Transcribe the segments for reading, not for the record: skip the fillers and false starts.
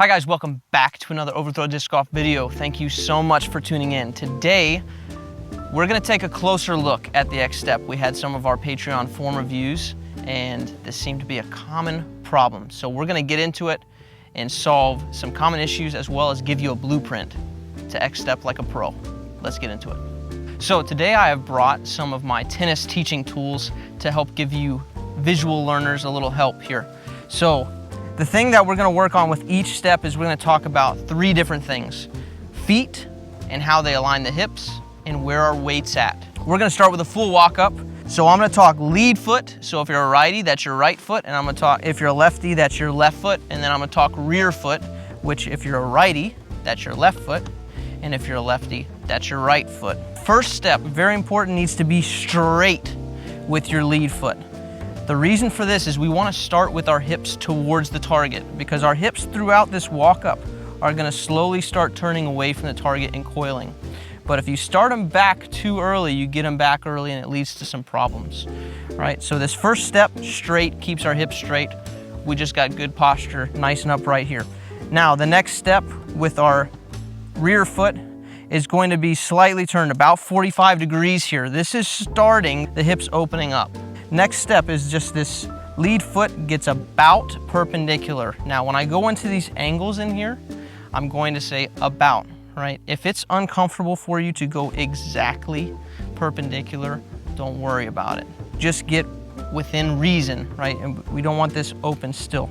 Hi guys, welcome back to another Overthrow Disc Golf video. Thank you so much for tuning in. Today, we're gonna take a closer look at the X step. We had some of our Patreon form reviews and this seemed to be a common problem. So we're gonna get into it and solve some common issues as well as give you a blueprint to X step like a pro. Let's get into it. So today I have brought some of my tennis teaching tools to help give you visual learners a little help here. So the thing that we're gonna work on with each step is we're gonna talk about three different things. Feet and how they align the hips and where our weight's at. We're gonna start with a full walk up. So I'm gonna talk lead foot. So if you're a righty, that's your right foot. And I'm gonna talk, if you're a lefty, that's your left foot. And then I'm gonna talk rear foot, which if you're a righty, that's your left foot. And if you're a lefty, that's your right foot. First step, very important, needs to be straight with your lead foot. The reason for this is we want to start with our hips towards the target because our hips throughout this walk up are going to slowly start turning away from the target and coiling. But if you start them back too early, you get them back early and it leads to some problems. Right? So this first step, straight, keeps our hips straight. We just got good posture, nice and upright here. Now the next step with our rear foot is going to be slightly turned, about 45 degrees here. This is starting the hips opening up. Next step is just this lead foot gets about perpendicular. Now, when I go into these angles in here, I'm going to say about, right? If it's uncomfortable for you to go exactly perpendicular, don't worry about it. Just get within reason, right? And we don't want this open still.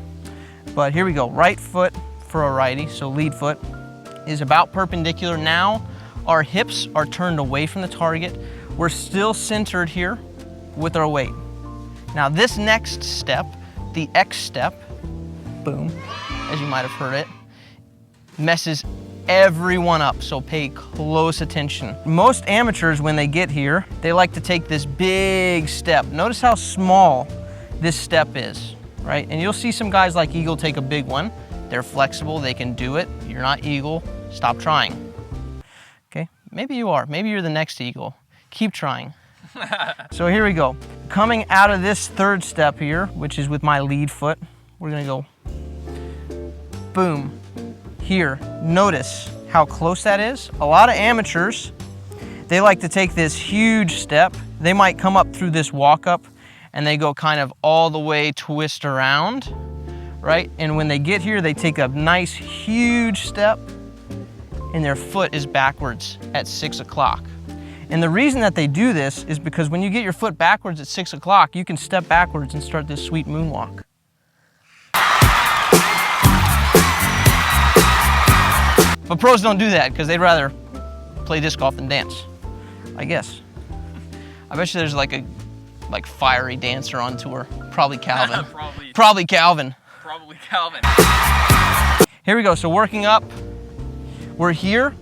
But here we go, right foot for a righty, so lead foot is about perpendicular. Now, our hips are turned away from the target. We're still centered here with our weight. Now this next step, the X step, boom, as you might have heard it, messes everyone up, so pay close attention. Most amateurs, when they get here, they like to take this big step. Notice how small this step is, right? And you'll see some guys like Eagle take a big one. They're flexible, they can do it. You're not Eagle, stop trying. Okay, maybe you are, maybe you're the next Eagle. Keep trying. So here we go. Coming out of this third step here, which is with my lead foot, we're gonna go boom, here. Notice how close that is. A lot of amateurs, they like to take this huge step. They might come up through this walk up and they go kind of all the way twist around, right? And when they get here, they take a nice huge step and their foot is backwards at 6 o'clock. And the reason that they do this is because when you get your foot backwards at 6 o'clock, you can step backwards and start this sweet moonwalk. But pros don't do that because they'd rather play disc golf than dance, I guess. I bet you there's like a fiery dancer on tour. Probably Calvin. Probably Calvin. Probably Calvin. Here we go, so working up, we're here.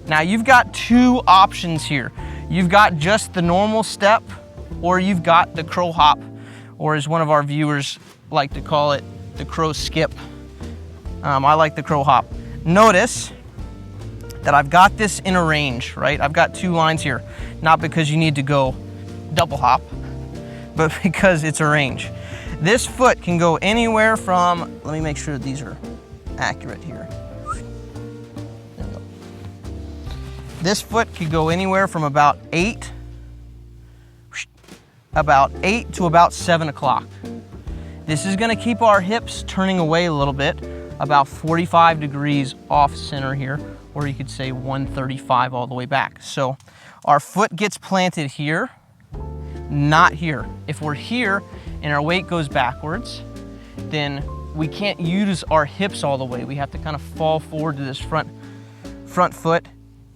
Now you've got two options here. You've got just the normal step, or you've got the crow hop, or as one of our viewers like to call it, the crow skip. I like the crow hop. Notice that I've got this in a range, right? I've got two lines here, not because you need to go double hop, but because it's a range. This foot can go anywhere from, let me make sure these are accurate here. This foot could go anywhere from about 8 to about 7 o'clock. This is gonna keep our hips turning away a little bit, about 45 degrees off center here, or you could say 135 all the way back. So our foot gets planted here, not here. If we're here and our weight goes backwards, then we can't use our hips all the way. We have to kind of fall forward to this front foot,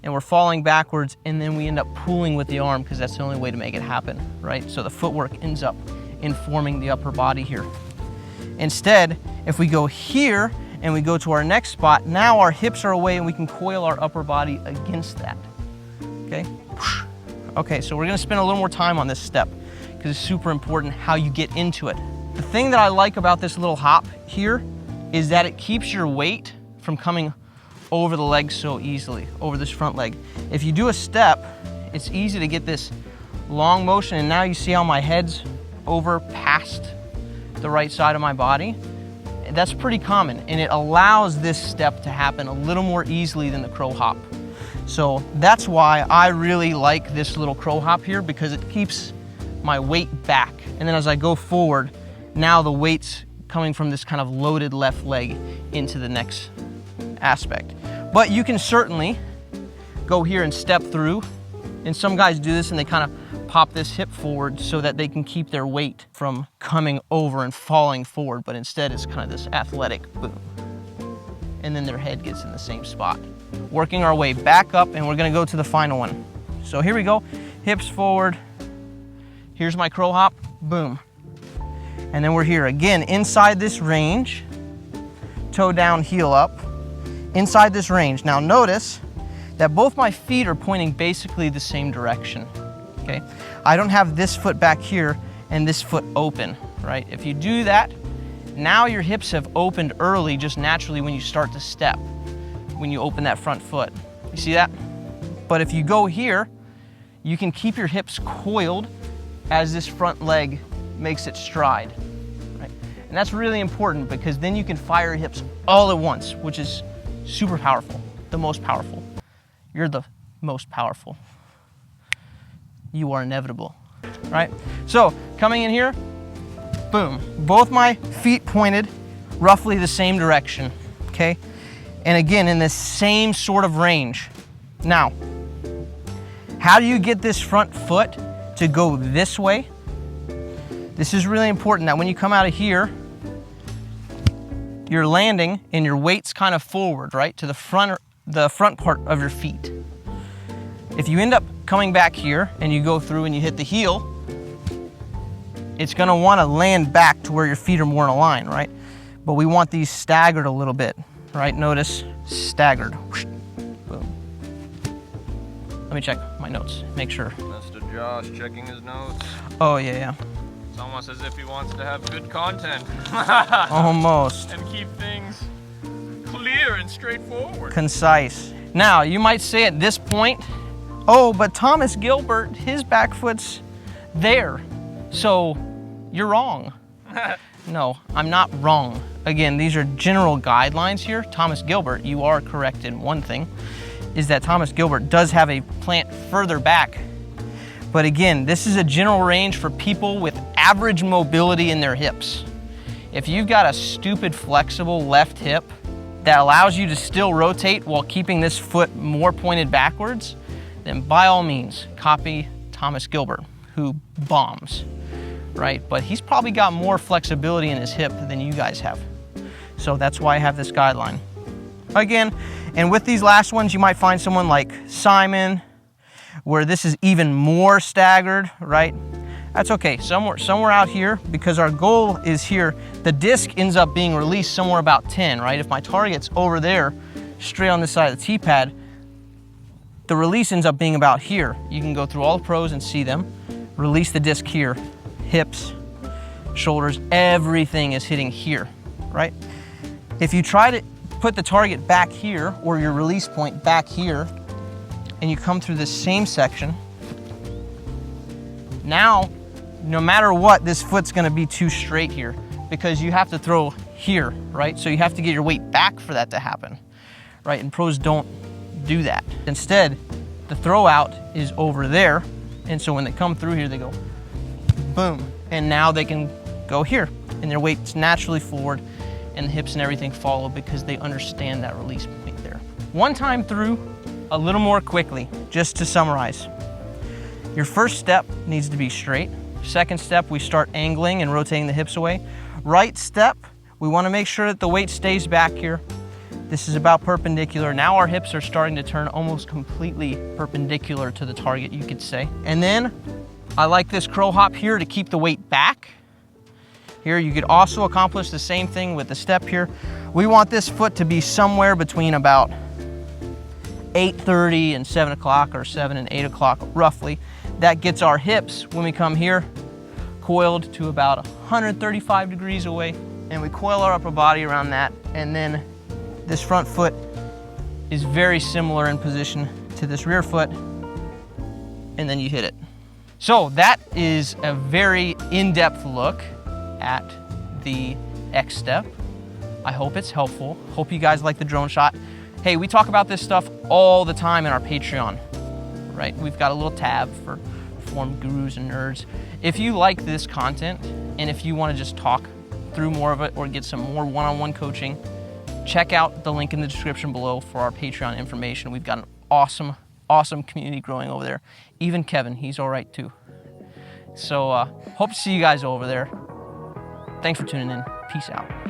and we're falling backwards, and then we end up pulling with the arm because that's the only way to make it happen, right? So the footwork ends up informing the upper body here. Instead, if we go here and we go to our next spot, now our hips are away and we can coil our upper body against that, okay? Okay, so we're gonna spend a little more time on this step because it's super important how you get into it. The thing that I like about this little hop here is that it keeps your weight from coming over the leg so easily, over this front leg. If you do a step, it's easy to get this long motion, and now you see how my head's over past the right side of my body. That's pretty common, and it allows this step to happen a little more easily than the crow hop. So that's why I really like this little crow hop here, because it keeps my weight back. And then as I go forward, now the weight's coming from this kind of loaded left leg into the next aspect. But you can certainly go here and step through. And some guys do this and they kind of pop this hip forward so that they can keep their weight from coming over and falling forward, but instead it's kind of this athletic boom. And then their head gets in the same spot. Working our way back up, and we're gonna go to the final one. So here we go, hips forward. Here's my crow hop, boom. And then we're here again, inside this range, toe down, heel up, inside this range. Now notice that both my feet are pointing basically the same direction. Okay, I don't have this foot back here and this foot open, right? If you do that, now your hips have opened early just naturally when you start to step, when you open that front foot. You see that? But if you go here, you can keep your hips coiled as this front leg makes it stride, right? And that's really important, because then you can fire your hips all at once, which is super powerful, the most powerful. You're the most powerful. You are inevitable, right? So coming in here, boom. Both my feet pointed roughly the same direction, okay? And again, in the same sort of range. Now, how do you get this front foot to go this way? This is really important, that when you come out of here, you're landing and your weight's kind of forward, right? To the front part of your feet. If you end up coming back here and you go through and you hit the heel, it's gonna wanna land back to where your feet are more in a line, right? But we want these staggered a little bit, right? Notice, staggered. Boom. Let me check my notes, make sure. Mr. Josh checking his notes. Oh, yeah. It's almost as if he wants to have good content. Almost. And keep things clear and straightforward. Concise. Now, you might say at this point, oh, but Thomas Gilbert, his back foot's there, so you're wrong. No, I'm not wrong. Again, these are general guidelines here. Thomas Gilbert, you are correct in one thing, is that Thomas Gilbert does have a plant further back. But again, this is a general range for people with average mobility in their hips. If you've got a stupid flexible left hip that allows you to still rotate while keeping this foot more pointed backwards, then by all means, copy Thomas Gilbert, who bombs, right? But he's probably got more flexibility in his hip than you guys have. So that's why I have this guideline. Again, and with these last ones, you might find someone like Simon, where this is even more staggered, right? That's okay, somewhere out here, because our goal is here, the disc ends up being released somewhere about 10, right? If my target's over there, straight on this side of the tee pad, the release ends up being about here. You can go through all the pros and see them. Release the disc here. Hips, shoulders, everything is hitting here, right? If you try to put the target back here, or your release point back here, and you come through this same section, now, no matter what, this foot's gonna be too straight here, because you have to throw here, right? So you have to get your weight back for that to happen, right? And pros don't do that. Instead, the throw out is over there, and so when they come through here, they go boom, and now they can go here, and their weight's naturally forward, and the hips and everything follow because they understand that release point there. One time through, a little more quickly, just to summarize. Your first step needs to be straight. Second step, we start angling and rotating the hips away. Right step, we want to make sure that the weight stays back here. This is about perpendicular. Now our hips are starting to turn almost completely perpendicular to the target, you could say. And then I like this crow hop here to keep the weight back. Here you could also accomplish the same thing with the step here. We want this foot to be somewhere between about 8:30 and 7 o'clock, or 7 and 8 o'clock roughly. That gets our hips, when we come here, coiled to about 135 degrees away, and we coil our upper body around that, and then this front foot is very similar in position to this rear foot, and then you hit it. So that is a very in-depth look at the X step. I hope it's helpful. Hope you guys like the drone shot. Hey, we talk about this stuff all the time in our Patreon, right? We've got a little tab for form gurus and nerds. If you like this content and if you want to just talk through more of it or get some more one-on-one coaching, check out the link in the description below for our Patreon information. We've got an awesome community growing over there. Even Kevin, he's all right too. So hope to see you guys over there. Thanks for tuning in. Peace out.